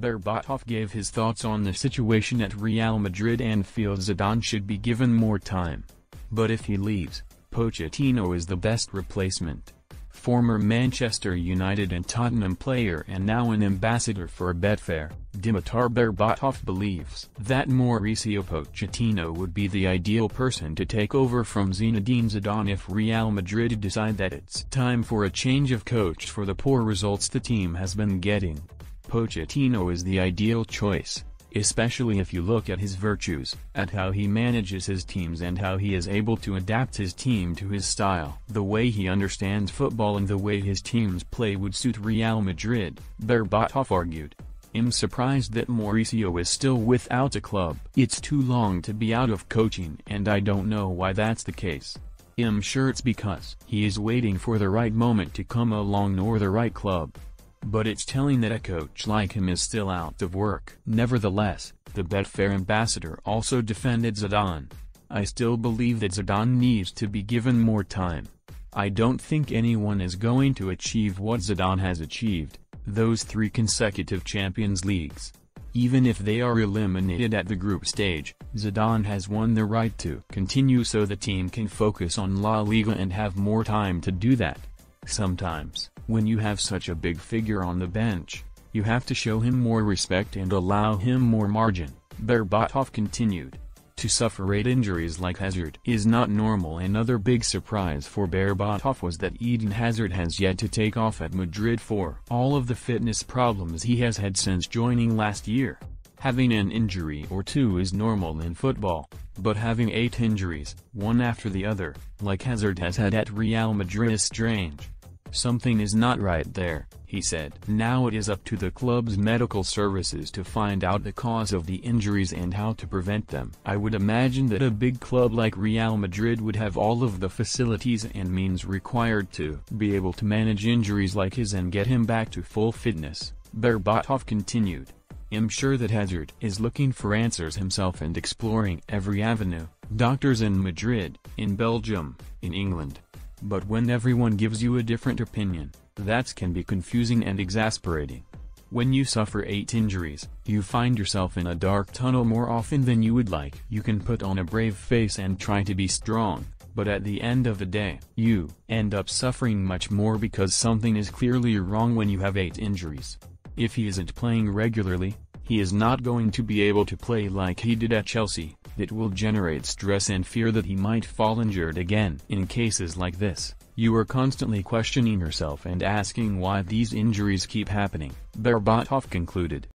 Berbatov gave his thoughts on the situation at Real Madrid and feels Zidane should be given more time. But if he leaves, Pochettino is the best replacement. Former Manchester United and Tottenham player and now an ambassador for Betfair, Dimitar Berbatov believes that Mauricio Pochettino would be the ideal person to take over from Zinedine Zidane if Real Madrid decide that it's time for a change of coach for the poor results the team has been getting. Pochettino is the ideal choice, especially if you look at his virtues, at how he manages his teams and how he is able to adapt his team to his style. The way he understands football and the way his teams play would suit Real Madrid, Berbatov argued. I'm surprised that Mauricio is still without a club. It's too long to be out of coaching and I don't know why that's the case. I'm sure it's because he is waiting for the right moment to come along or the right club. But it's telling that a coach like him is still out of work. Nevertheless, the Betfair ambassador also defended Zidane. I still believe that Zidane needs to be given more time. I don't think anyone is going to achieve what Zidane has achieved, those 3 consecutive Champions Leagues. Even if they are eliminated at the group stage, Zidane has won the right to continue so the team can focus on La Liga and have more time to do that. Sometimes, when you have such a big figure on the bench, you have to show him more respect and allow him more margin, Berbatov continued. To suffer 8 injuries like Hazard is not normal. Another big surprise for Berbatov was that Eden Hazard has yet to take off at Madrid for all of the fitness problems he has had since joining last year. Having an injury or 2 is normal in football, but having 8 injuries, one after the other, like Hazard has had at Real Madrid is strange. Something is not right there, he said. Now it is up to the club's medical services to find out the cause of the injuries and how to prevent them. I would imagine that a big club like Real Madrid would have all of the facilities and means required to be able to manage injuries like his and get him back to full fitness, Berbatov continued. I'm sure that Hazard is looking for answers himself and exploring every avenue, doctors in Madrid, in Belgium, in England. But when everyone gives you a different opinion, that can be confusing and exasperating. When you suffer 8 injuries, you find yourself in a dark tunnel more often than you would like. You can put on a brave face and try to be strong, but at the end of the day, you end up suffering much more because something is clearly wrong when you have 8 injuries. If he isn't playing regularly, he is not going to be able to play like he did at Chelsea. That will generate stress and fear that he might fall injured again. In cases like this, you are constantly questioning yourself and asking why these injuries keep happening, Berbatov concluded.